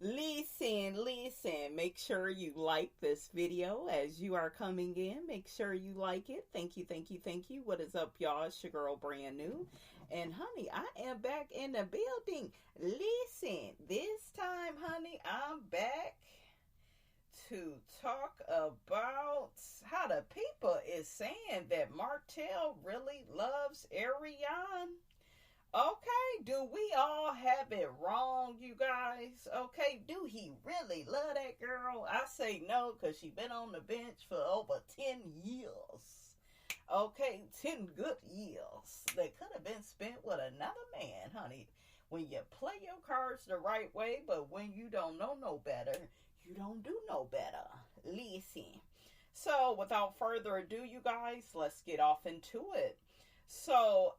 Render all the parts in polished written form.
Listen, make sure you like this video as you are coming in. Make sure you like it. Thank you. What is up, y'all? It's your girl, Brand New. And, honey, I am back in the building. Listen, this time, honey, I'm back to talk about how the people is saying that Martell really loves Arion. Okay, do we all have it wrong, you guys? Okay, do he really love that girl? I say no, because she been on the bench for over 10 years. Okay, 10 good years that could have been spent with another man, honey. When you play your cards the right way, but when you don't know no better, you don't do no better. Listen. So, without further ado, you guys, let's get off into it. So,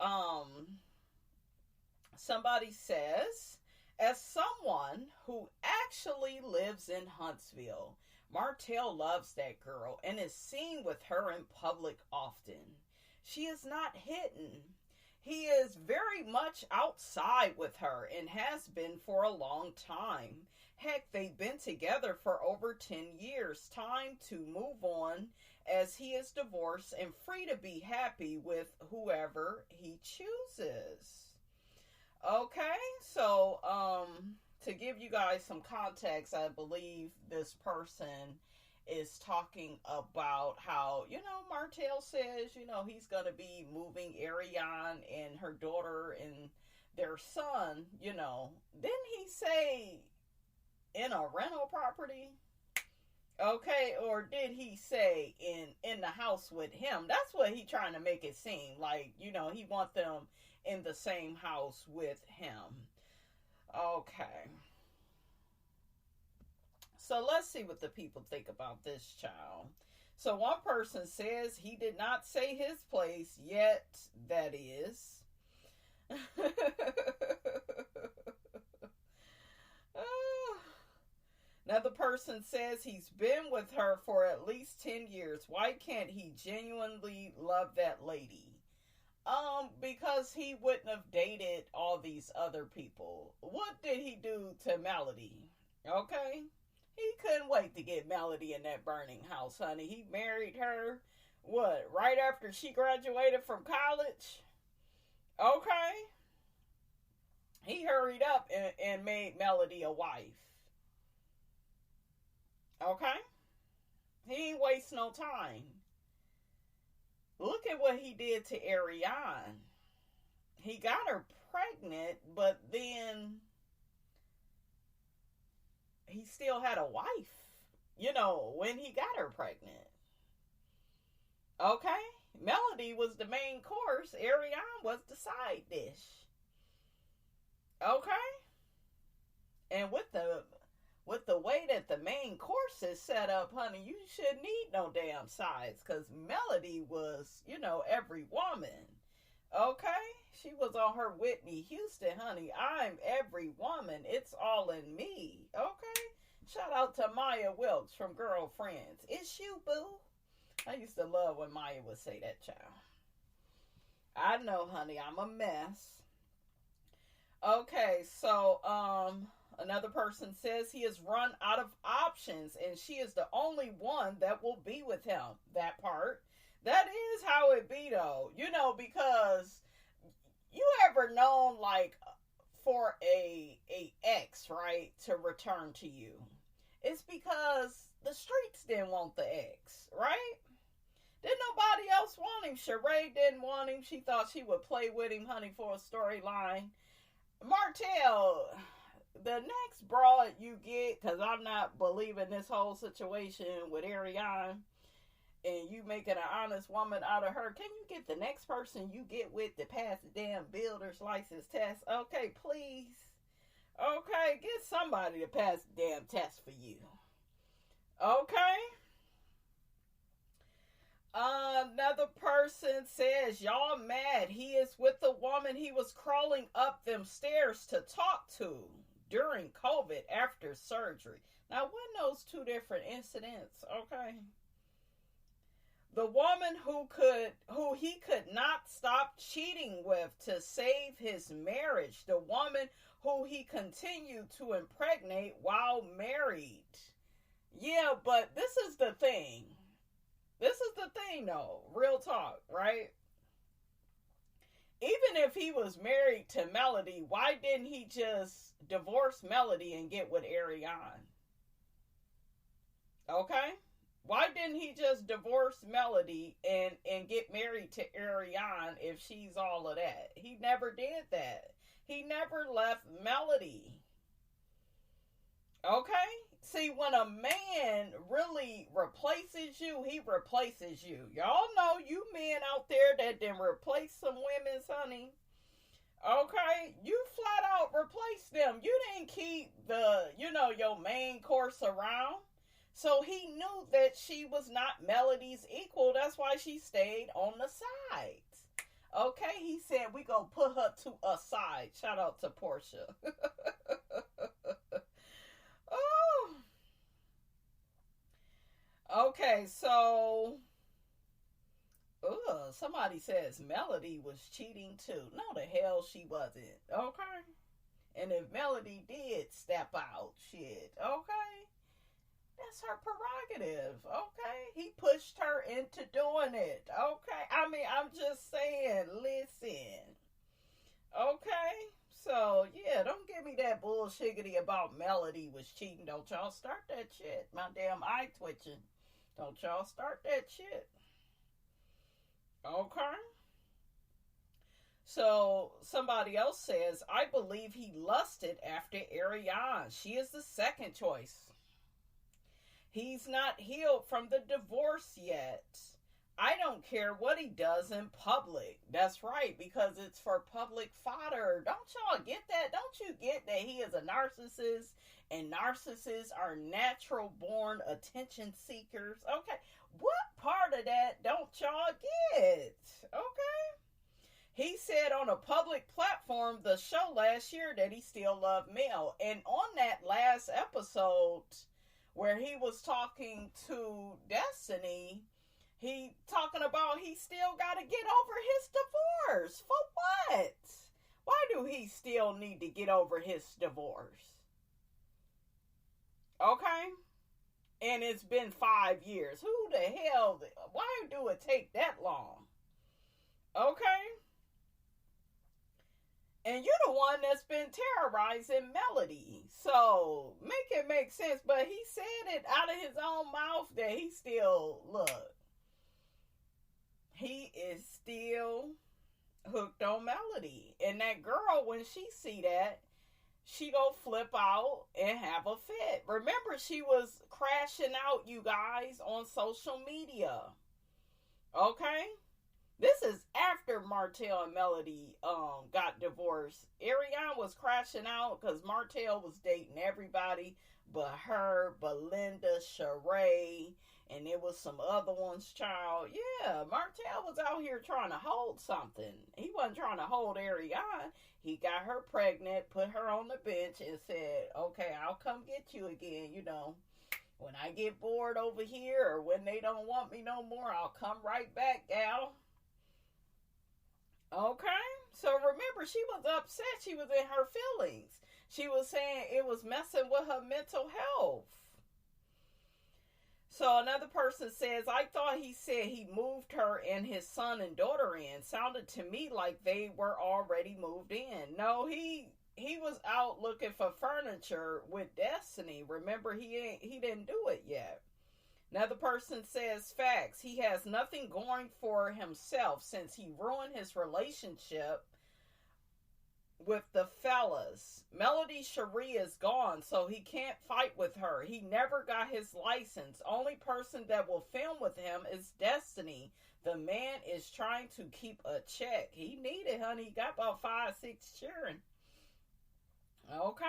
somebody says, as someone who actually lives in Huntsville, Martell loves that girl and is seen with her in public often. She is not hidden. He is very much outside with her and has been for a long time. Heck, they've been together for over 10 years. Time to move on as he is divorced and free to be happy with whoever he chooses. Okay, so to give you guys some context, I believe this person is talking about how, Martell says, he's going to be moving Arion and her daughter and their son, Didn't he say in a rental property? Okay, or did he say in the house with him? That's what he trying to make it seem like, he want them in the same house with him. Okay. So let's see what the people think about this child. So one person says he did not say his place yet, that is. Another person says he's been with her for at least 10 years. Why can't he genuinely love that lady? Because he wouldn't have dated all these other people. What did he do to Melody? Okay? He couldn't wait to get Melody in that burning house, honey. He married her, right after she graduated from college? Okay? He hurried up and made Melody a wife. Okay? He ain't waste no time. Look at what he did to Arionne. He got her pregnant, but then he still had a wife, when he got her pregnant. Okay? Melody was the main course. Arionne was the side dish. Okay? And with the way that the main course is set up, honey, you shouldn't need no damn sides, because Melody was, every woman. Okay? She was on her Whitney Houston, honey. I'm every woman. It's all in me. Okay? Shout out to Maya Wilkes from Girlfriends. It's you, boo. I used to love when Maya would say that, child. I know, honey. I'm a mess. Okay, so, another person says he has run out of options and she is the only one that will be with him. That part. That is how it be, though. Because you ever known, like, for a ex, right, to return to you? It's because the streets didn't want the ex, right? Didn't nobody else want him. Sheree didn't want him. She thought she would play with him, honey, for a storyline. Martell, the next broad you get, because I'm not believing this whole situation with Arion, and you making an honest woman out of her, can you get the next person you get with to pass the damn builder's license test? Okay, please. Okay, get somebody to pass the damn test for you. Okay? Another person says, y'all mad. He is with the woman he was crawling up them stairs to talk to during COVID after surgery. Now, wasn't those two different incidents? Okay. The woman who he could not stop cheating with to save his marriage. The woman who he continued to impregnate while married. Yeah, but this is the thing. This is the thing, though. Real talk, right? Even if he was married to Melody, why didn't he just divorce Melody and get with ARIONNE? Okay? Why didn't he just divorce Melody and get married to ARIONNE if she's all of that? He never did that. He never left Melody. Okay? See, when a man really replaces you, he replaces you. Y'all know you men out there that didn't replace some women's, honey. Okay? You flat out replaced them. You didn't keep your main course around. So he knew that she was not Melody's equal. That's why she stayed on the sides. Okay? He said, we gonna put her to a side. Shout out to Porsha. Oh. Okay, so somebody says Melody was cheating too. No, the hell she wasn't. Okay? And if Melody did step out, shit, okay? That's her prerogative, okay? He pushed her into doing it, okay? I mean, I'm just saying, listen. Okay? So, yeah, don't give me that bullshiggity about Melody was cheating. Don't y'all start that shit. My damn eye twitching. Don't y'all start that shit. Okay? So, somebody else says, I believe he lusted after ARIONNE. She is the second choice. He's not healed from the divorce yet. I don't care what he does in public. That's right, because it's for public fodder. Don't y'all get that? Don't you get that he is a narcissist and narcissists are natural born attention seekers? Okay, what part of that don't y'all get? Okay. He said on a public platform, the show last year, that he still loved Mel. And on that last episode where he was talking to Destiny, he talking about he still got to get over his divorce. For what? Why do he still need to get over his divorce? Okay? And it's been 5 years. Who the hell? Why do it take that long? Okay? And you're the one that's been terrorizing Melody. So, make it make sense. But he said it out of his own mouth that he still, look, he is still hooked on Melody. And that girl, when she see that, she go flip out and have a fit. Remember, she was crashing out, you guys, on social media. Okay? This is after Martell and Melody got divorced. ARIONNE was crashing out because Martell was dating everybody but her, Belinda, Sheree, and there was some other ones, child. Yeah, Martell was out here trying to hold something. He wasn't trying to hold ARIONNE. He got her pregnant, put her on the bench, and said, okay, I'll come get you again, When I get bored over here or when they don't want me no more, I'll come right back, gal. Okay, so remember, she was upset. She was in her feelings. She was saying it was messing with her mental health. So another person says, I thought he said he moved her and his son and daughter in. Sounded to me like they were already moved in. No, he was out looking for furniture with Destiny. Remember, he didn't do it yet. Another person says, facts. He has nothing going for himself since he ruined his relationship with the fellas. Melody Cherie is gone, so he can't fight with her. He never got his license. Only person that will film with him is Destiny. The man is trying to keep a check. He need it, honey. He got about 5, 6 children. Okay.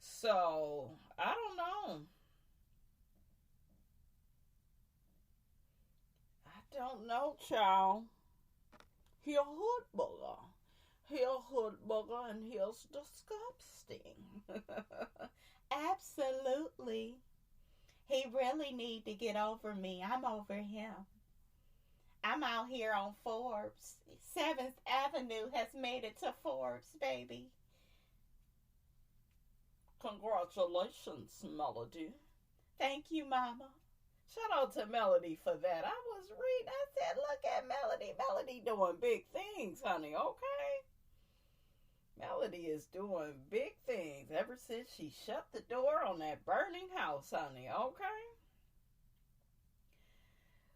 So, I don't know. Don't know, child. He a hood bugger. He a hood bugger and he's disgusting. Absolutely. He really need to get over me. I'm over him. I'm out here on Forbes. 7th Avenue has made it to Forbes, baby. Congratulations, Melody. Thank you, Mama. Shout out to Melody for that. I was reading, I said, look at Melody. Melody doing big things, honey, okay? Melody is doing big things ever since she shut the door on that burning house, honey, okay?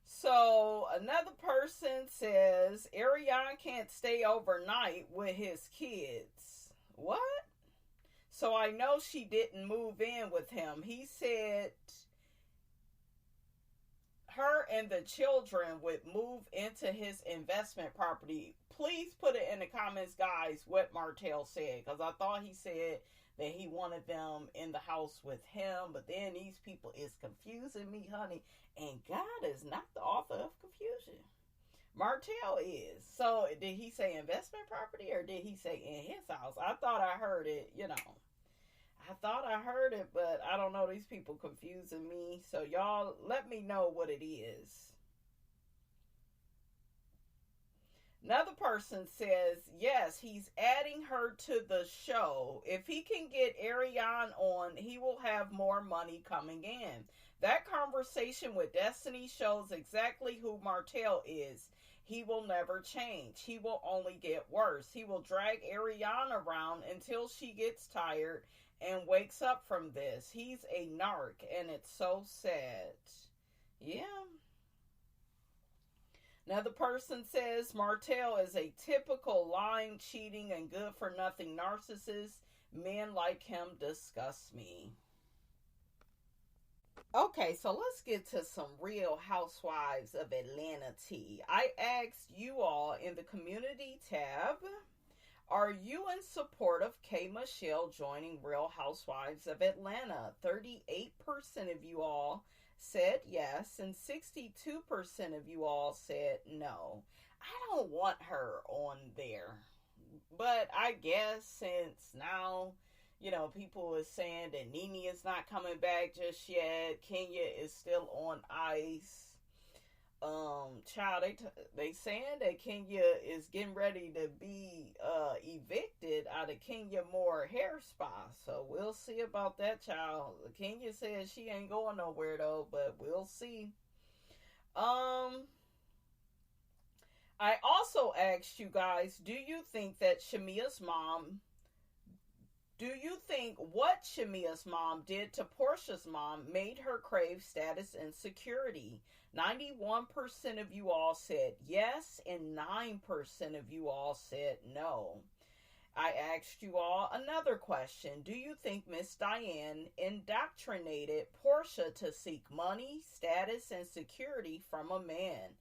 So another person says Arion can't stay overnight with his kids. What? So I know she didn't move in with him. He said her and the children would move into his investment property. Please put it in the comments, guys, what Martell said, because I thought he said that he wanted them in the house with him, but then these people is confusing me, honey, and God is not the author of confusion. Martell is. So did he say investment property, or did he say in his house? I thought I heard it, I thought I heard it, but I don't know. These people confusing me. So y'all let me know what it is. Another person says, yes, he's adding her to the show. If he can get Arion on, he will have more money coming in. That conversation with Destiny shows exactly who Martell is. He will never change. He will only get worse. He will drag Arion around until she gets tired and wakes up from this. He's a narc, and it's so sad. Yeah. Another person says Martell is a typical lying, cheating, and good-for-nothing narcissist. Men like him disgust me. Okay, so let's get to some Real Housewives of Atlanta tea. I asked you all in the community tab, are you in support of K. Michelle joining Real Housewives of Atlanta? 38% of you all said yes, and 62% of you all said no. I don't want her on there. But I guess since now, people are saying that Nene is not coming back just yet. Kenya is still on ice. Child, they saying that Kenya is getting ready to be evicted out of Kenya Moore hair spa. So we'll see about that, child. Kenya says she ain't going nowhere though, but we'll see. I also asked you guys, do you think what Shamia's mom did to Porsha's mom made her crave status and security? 91% of you all said yes, and 9% of you all said no. I asked you all another question. Do you think Miss Diane indoctrinated Porsha to seek money, status, and security from a man?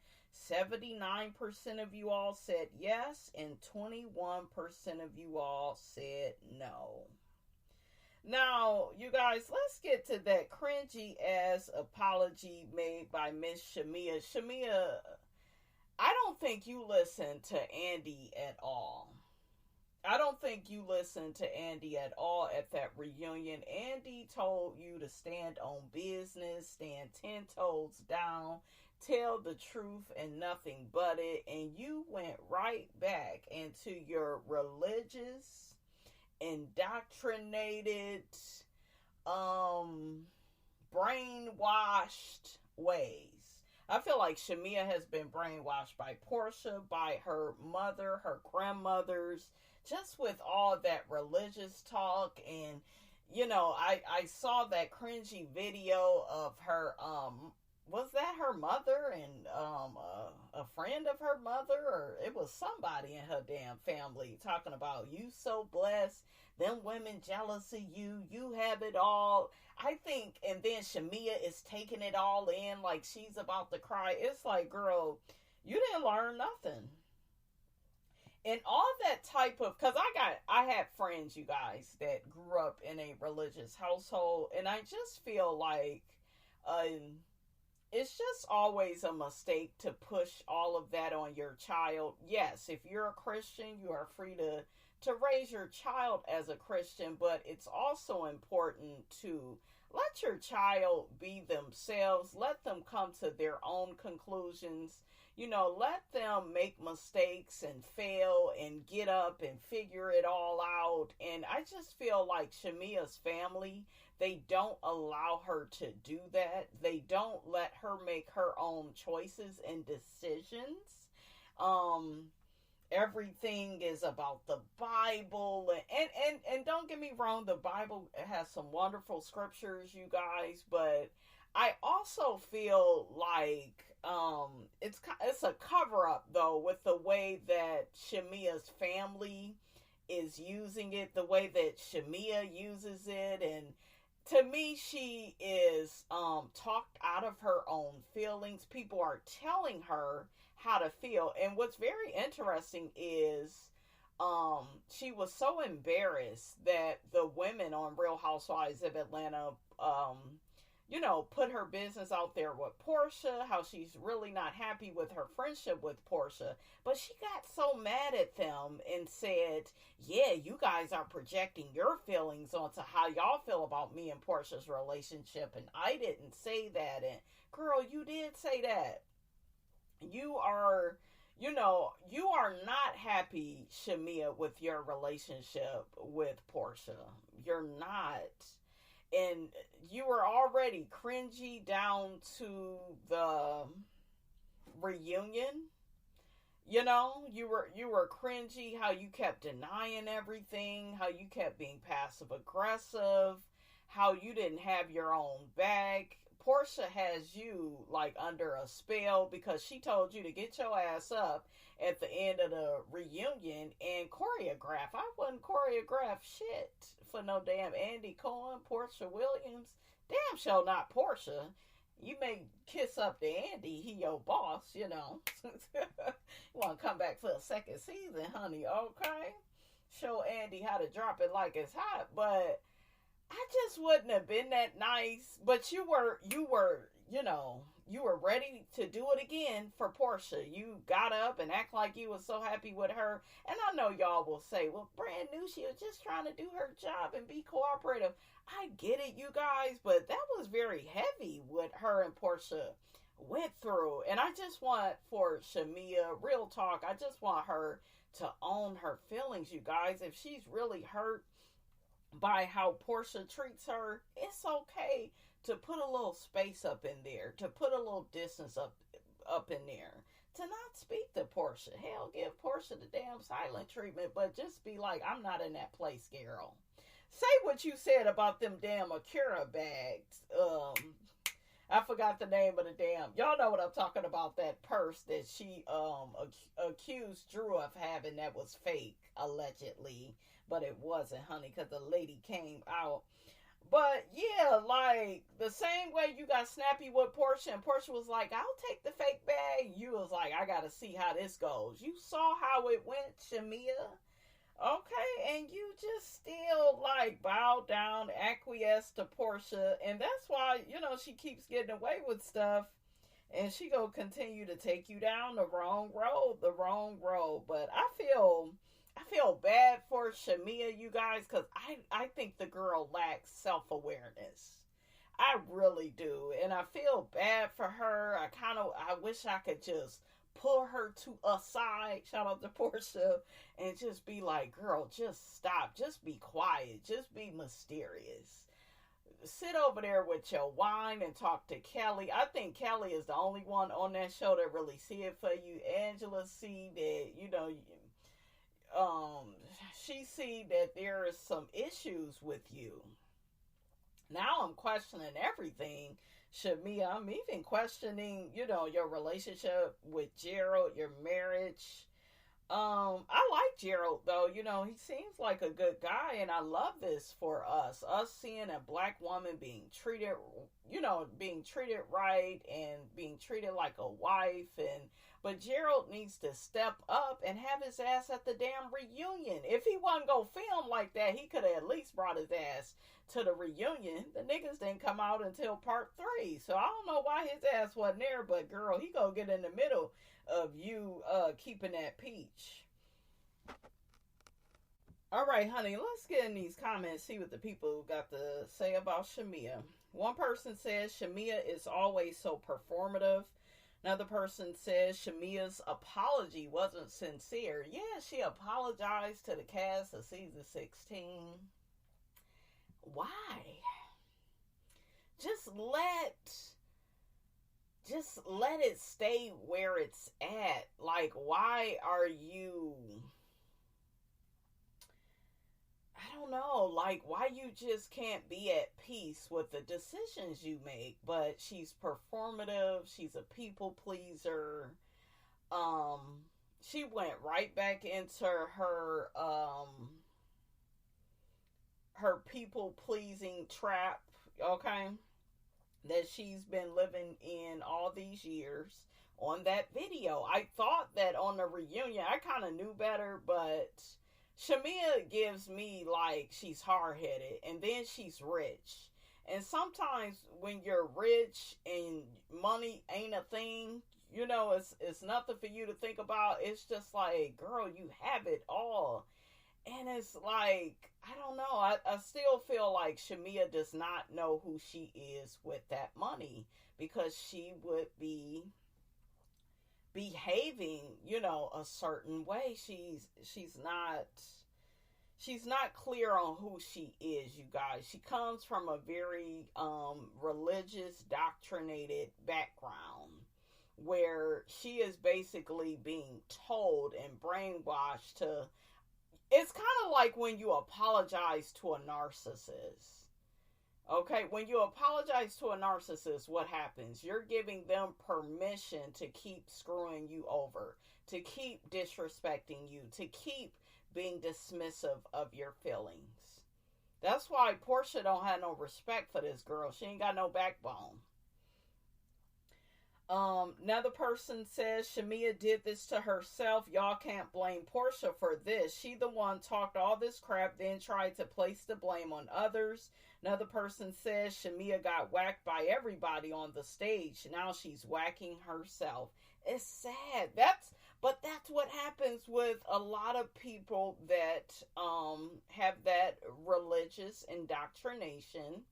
79% of you all said yes, and 21% of you all said no. Now, you guys, let's get to that cringy ass apology made by Miss Shamia. Shamia, I don't think you listen to Andy at all. I don't think you listened to Andy at all at that reunion. Andy told you to stand on business, stand 10 toes down, tell the truth and nothing but it, and you went right back into your religious, indoctrinated, brainwashed ways. I feel like Shamia has been brainwashed by Porsha, by her mother, her grandmothers, just with all that religious talk. And I saw that cringy video of her, was that her mother and a friend of her mother, or it was somebody in her damn family talking about you so blessed, them women jealous of you, you have it all. I think, and then Shamia is taking it all in like she's about to cry. It's like, girl, you didn't learn nothing. And all that type of, because I had friends, you guys, that grew up in a religious household, and I just feel like it's just always a mistake to push all of that on your child. Yes, if you're a Christian, you are free to raise your child as a Christian, but it's also important to let your child be themselves. Let them come to their own conclusions. Let them make mistakes and fail and get up and figure it all out. And I just feel like Shamia's family, they don't allow her to do that. They don't let her make her own choices and decisions. Um, Everything is about the Bible, and don't get me wrong, the Bible has some wonderful scriptures, you guys, but I also feel like it's a cover up though, with the way that Shamia's family is using it, the way that Shamia uses it. And to me, she is talked out of her own feelings. People are telling her how to feel. And what's very interesting is she was so embarrassed that the women on Real Housewives of Atlanta put her business out there with Porsha, how she's really not happy with her friendship with Porsha. But she got so mad at them and said, yeah, you guys are projecting your feelings onto how y'all feel about me and Porsha's relationship, and I didn't say that. And girl, you did say that. You are not happy, Shamia, with your relationship with Porsha. You're not. And you were already cringy down to the reunion. You were cringy how you kept denying everything, how you kept being passive aggressive, how you didn't have your own back. Porsha has you like under a spell because she told you to get your ass up at the end of the reunion and choreograph. I wouldn't choreograph shit for no damn Andy Cohen, Porsha Williams. Damn sure not Porsha. You may kiss up to Andy, he your boss, You want to come back for a second season, honey, okay? Show Andy how to drop it like it's hot, but I just wouldn't have been that nice. But you were ready to do it again for Porsha. You got up and act like you was so happy with her. And I know y'all will say, well, brand new, she was just trying to do her job and be cooperative. I get it, you guys, but that was very heavy what her and Porsha went through. And I just want for Shamia, real talk, I just want her to own her feelings, you guys. If she's really hurt by how Porsha treats her, it's okay to put a little space up in there, to put a little distance up in there, to not speak to Porsha. Hell, give Porsha the damn silent treatment, but just be like, I'm not in that place, girl. Say what you said about them damn Akira bags. I forgot the name of the damn. Y'all know what I'm talking about. That purse that she accused Drew of having that was fake, allegedly, but it wasn't, honey, because the lady came out. But yeah, like the same way you got snappy with Porsha, and Porsha was like, I'll take the fake bag. You was like, I gotta see how this goes. You saw how it went, Shamia. Okay, and you just still like bow down, acquiesce to Porsha, and that's why, she keeps getting away with stuff, and she gonna continue to take you down the wrong road. But I feel bad for Shamia, you guys, because I think the girl lacks self-awareness. I really do. And I feel bad for her. I wish I could just pull her to a side, shout out to Porsha, and just be like, girl, just stop. Just be quiet. Just be mysterious. Sit over there with your wine and talk to Kelly. I think Kelly is the only one on that show that really see it for you. Angela see that, she see that there is some issues with you. Now I'm questioning everything, Shamia. I'm even questioning, your relationship with Gerald, your marriage. I like Gerald though. He seems like a good guy, and I love this for us seeing a black woman being treated right and being treated like a wife. But Gerald needs to step up and have his ass at the damn reunion. If he wasn't gonna film like that, he could have at least brought his ass to the reunion. The niggas didn't come out until part 3, so I don't know why his ass wasn't there. But girl, he gonna get in the middle of you keeping that peach. All right, honey, let's get in these comments, see what the people got to say about Shamia. One person says Shamia is always so performative. Another person says Shamia's apology wasn't sincere. Yeah, she apologized to the cast of season 16. Why? Just let it stay where it's at. Like, why are you, I don't know, like, why you just can't be at peace with the decisions you make? But she's performative, she's a people pleaser. um she went right back into her people pleasing trap, okay, that she's been living in all these years. On that video, I thought that on the reunion I kind of knew better, but Shamia gives me like she's hard-headed, and then she's rich. And sometimes when you're rich and money ain't a thing, you know, it's nothing for you to think about. It's just like, girl, you have it all. And it's like, I don't know. I still feel like Shamia does not know who she is with that money, because she would be behaving, you know, a certain way. She's not clear on who she is, you guys. She comes from a very religious, doctrinated background, where she is basically being told and brainwashed to. It's kind of like when you apologize to a narcissist. Okay, when you apologize to a narcissist, what happens? You're giving them permission to keep screwing you over, to keep disrespecting you, to keep being dismissive of your feelings. That's why Porsha don't have no respect for this girl. She ain't got no backbone. Another person says Shamia did this to herself. Y'all can't blame Porsha for this. She the one talked all this crap, then tried to place the blame on others. Another person says Shamia got whacked by everybody on the stage. Now she's whacking herself. It's sad. That's what happens with a lot of people that have that religious indoctrination.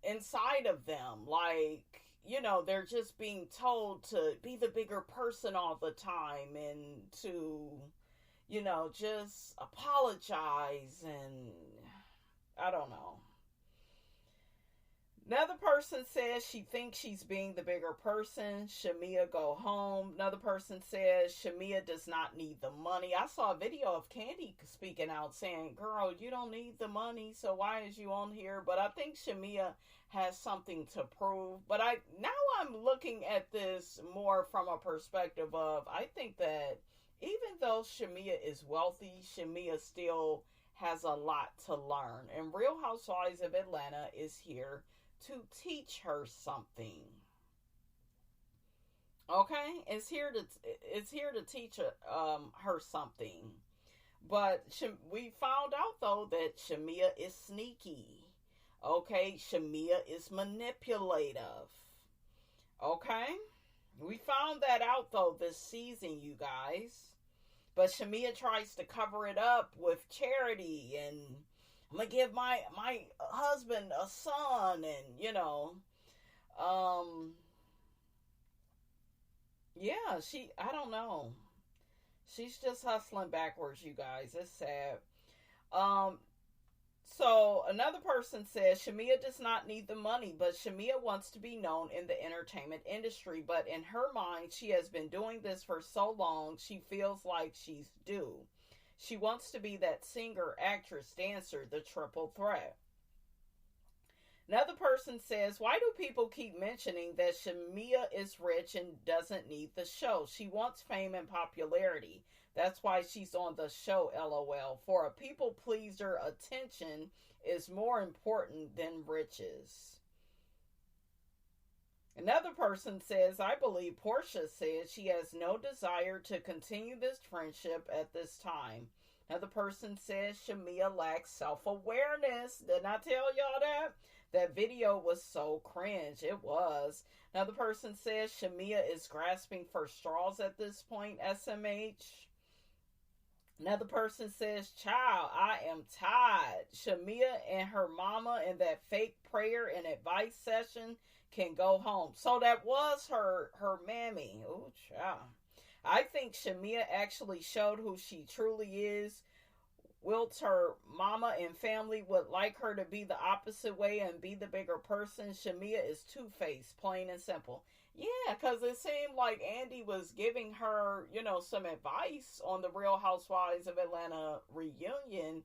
Inside of them, like, you know, they're just being told to be the bigger person all the time, and to, you know, just apologize, and I don't know. Another person says she thinks she's being the bigger person. Shamia, go home. Another person says Shamia does not need the money. I saw a video of Candy speaking out saying, girl, you don't need the money, so why is you on here? But I think Shamia has something to prove. But I'm looking at this more from a perspective of, I think that even though Shamia is wealthy, Shamia still has a lot to learn. And Real Housewives of Atlanta is here to teach her something. Okay, it's here to teach her something. But we found out though that Shamia is sneaky. Okay, Shamia is manipulative. Okay, we found that out though this season, you guys. But Shamia tries to cover it up with charity, and I'm gonna give my husband a son, and you know, yeah, I don't know. She's just hustling backwards, you guys. It's sad. So another person says Shamia does not need the money, but Shamia wants to be known in the entertainment industry. But in her mind, she has been doing this for so long, she feels like she's due. She wants to be that singer, actress, dancer, the triple threat. Another person says, why do people keep mentioning that Shamia is rich and doesn't need the show? She wants fame and popularity. That's why she's on the show, LOL. For a people pleaser, attention is more important than riches. Another person says, I believe Porsha said she has no desire to continue this friendship at this time. Another person says Shamia lacks self-awareness. Didn't I tell y'all that? That video was so cringe. It was. Another person says Shamia is grasping for straws at this point, SMH. Another person says, child, I am tired. Shamia and her mama in that fake prayer and advice session can go home. So that was her mammy. Oh, child. I think Shamia actually showed who she truly is. Whilst her mama and family would like her to be the opposite way and be the bigger person, Shamia is two-faced, plain and simple. Yeah, because it seemed like Andy was giving her, some advice on the Real Housewives of Atlanta reunion.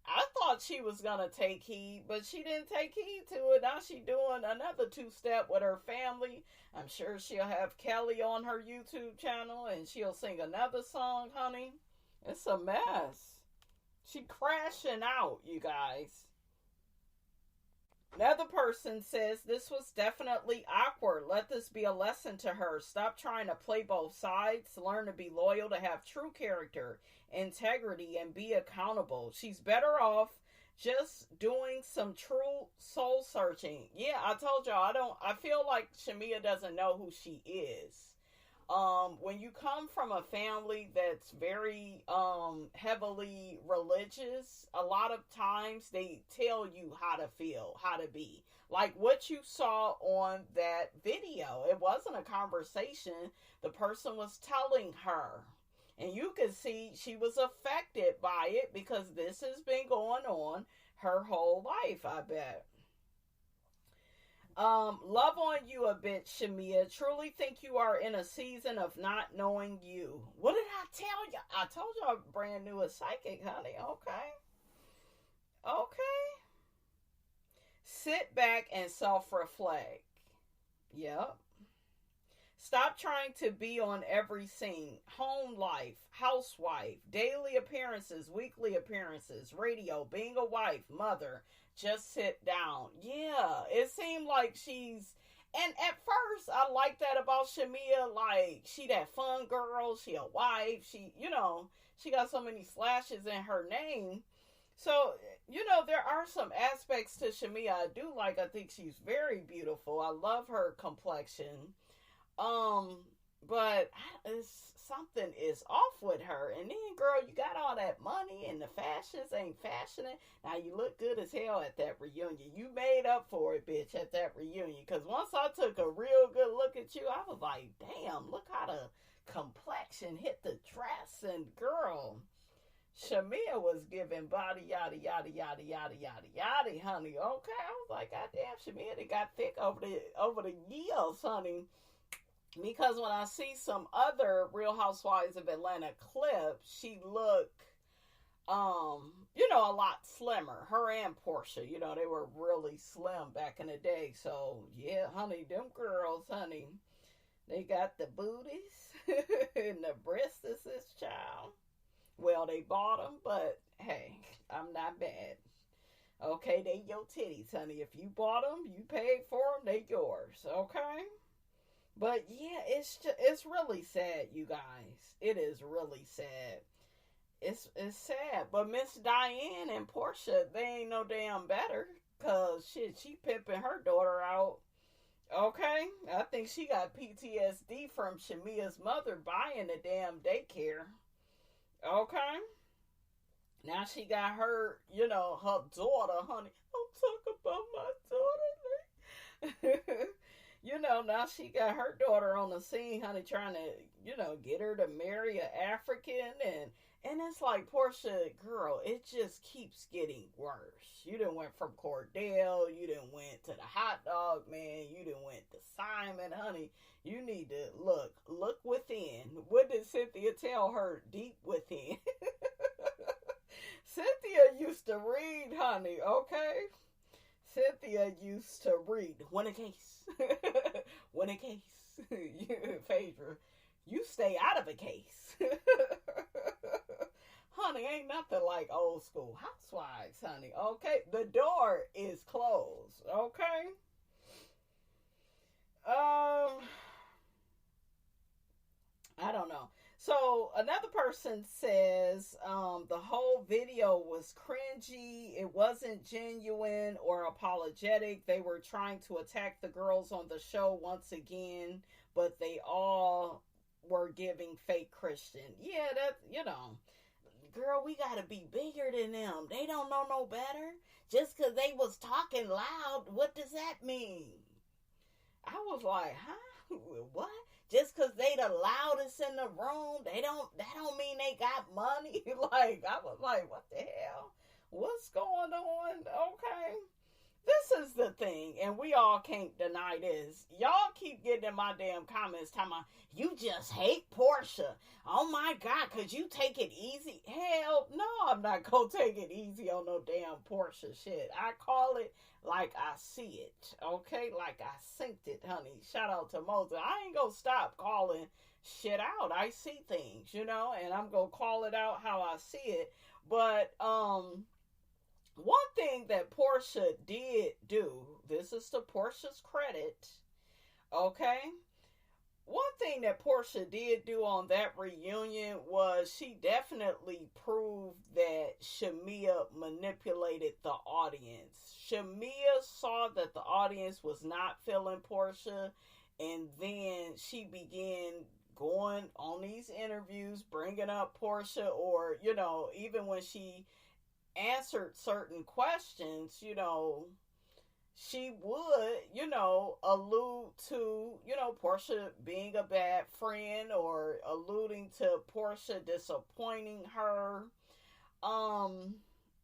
I thought she was going to take heed, but she didn't take heed to it. Now she's doing another two-step with her family. I'm sure she'll have Kelly on her YouTube channel, and she'll sing another song, honey. It's a mess. She crashing out, you guys. Another person says, this was definitely awkward. Let this be a lesson to her. Stop trying to play both sides. Learn to be loyal, to have true character, integrity, and be accountable. She's better off just doing some true soul searching. Yeah, I told y'all, I feel like Shamia doesn't know who she is. When you come from a family that's very heavily religious, a lot of times they tell you how to feel, how to be. Like what you saw on that video. It wasn't a conversation. The person was telling her. And you could see she was affected by it because this has been going on her whole life, I bet. Love on you a bit, Shamia. Truly think you are in a season of not knowing you. What did I tell you? I told you I'm brand new as psychic, honey. Okay. Sit back and self-reflect. Yep. Stop trying to be on every scene. Home life, housewife, daily appearances, weekly appearances, radio, being a wife, mother. Just sit down. Yeah, it seemed like she's... And at first, I like that about Shamia. Like, she that fun girl. She a wife. She, she got so many slashes in her name. So, there are some aspects to Shamia I do like. I think she's very beautiful. I love her complexion. But something is off with her. And then, girl, you got all that money and the fashions ain't fashioning. Now, you look good as hell at that reunion. You made up for it, bitch, at that reunion. Because once I took a real good look at you, I was like, damn, look how the complexion hit the dress. And, girl, Shamia was giving body yada, yada, yada, yada, yada, yada, honey. Okay, I was like, goddamn, Shamia, they got thick over the years, honey. Because when I see some other Real Housewives of Atlanta clips, she look, a lot slimmer. Her and Porsha, they were really slim back in the day. So, yeah, honey, them girls, honey, they got the booties and the breasts, this child. Well, they bought them, but, hey, I'm not bad. Okay, they your titties, honey. If you bought them, you paid for them, they yours, okay? But yeah, it's really sad, you guys. It is really sad. It's sad. But Miss Diane and Porsha, they ain't no damn better. Cause shit, she pimping her daughter out. Okay? I think she got PTSD from Shamia's mother buying the damn daycare. Okay? Now she got her, her daughter, honey. Don't talk about my daughter. Now she got her daughter on the scene, honey, trying to, get her to marry an African. And it's like, Porsha, girl, it just keeps getting worse. You done went from Cordell. You done went to the hot dog man. You done went to Simon, honey. You need to look within. What did Cynthia tell her deep within? Cynthia used to read, honey, okay? Cynthia used to read. Win a case. Win a case. Phaedra, you stay out of a case. Honey, ain't nothing like old school housewives, honey. Okay? The door is closed. Okay? I don't know. So another person says the whole video was cringy. It wasn't genuine or apologetic. They were trying to attack the girls on the show once again, but they all were giving fake Christian. Yeah, that, girl, we gotta be bigger than them. They don't know no better. Just because they was talking loud, what does that mean? I was like, huh? What? Just because they the loudest in the room, that don't mean they got money. Like, I was like, what the hell? What's going on? Okay. This is the thing, and we all can't deny this. Y'all keep getting in my damn comments talking about, you just hate Porsha. Oh my God, could you take it easy? Hell no, I'm not gonna take it easy on no damn Porsha shit. I call it like I see it, okay? Like I synced it, honey. Shout out to Moses. I ain't gonna stop calling shit out. I see things, and I'm gonna call it out how I see it. But, one thing that Porsha did do, this is to Porsha's credit, okay? One thing that Porsha did do on that reunion was she definitely proved that Shamia manipulated the audience. Shamia saw that the audience was not feeling Porsha, and then she began going on these interviews, bringing up Porsha, or, even when she answered certain questions, she would, allude to, Porsha being a bad friend, or alluding to Porsha disappointing her.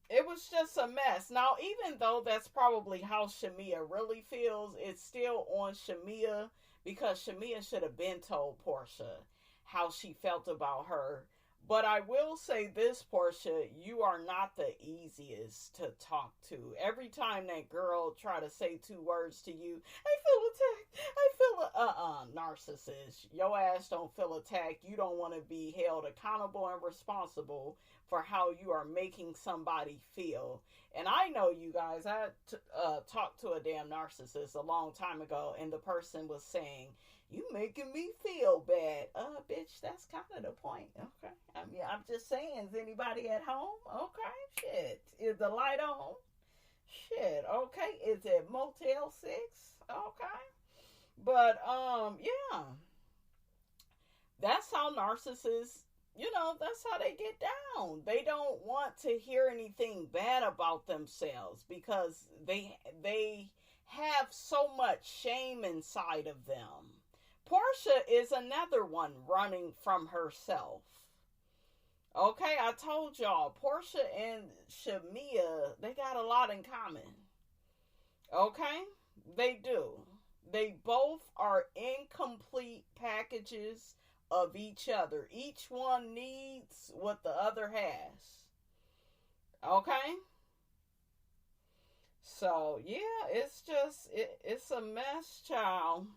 It was just a mess. Now, even though that's probably how Shamia really feels, it's still on Shamia, because Shamia should have been told Porsha how she felt about her. But I will say this, Porsha, you are not the easiest to talk to. Every time that girl try to say 2 words to you, I feel attacked. Narcissist. Your ass don't feel attacked. You don't want to be held accountable and responsible for how you are making somebody feel. And I know, you guys, I talked to a damn narcissist a long time ago, and the person was saying, you making me feel bad. Bitch, that's kind of the point. Okay. I mean, I'm just saying, is anybody at home? Okay. Shit. Is the light on? Shit. Okay. Is it Motel 6? Okay. But, yeah. That's how narcissists, that's how they get down. They don't want to hear anything bad about themselves, because they have so much shame inside of them. Porsha is another one running from herself. Okay, I told y'all, Porsha and Shamia, they got a lot in common. Okay? They do. They both are incomplete packages of each other. Each one needs what the other has. Okay? So, yeah, it's just, it's a mess, child.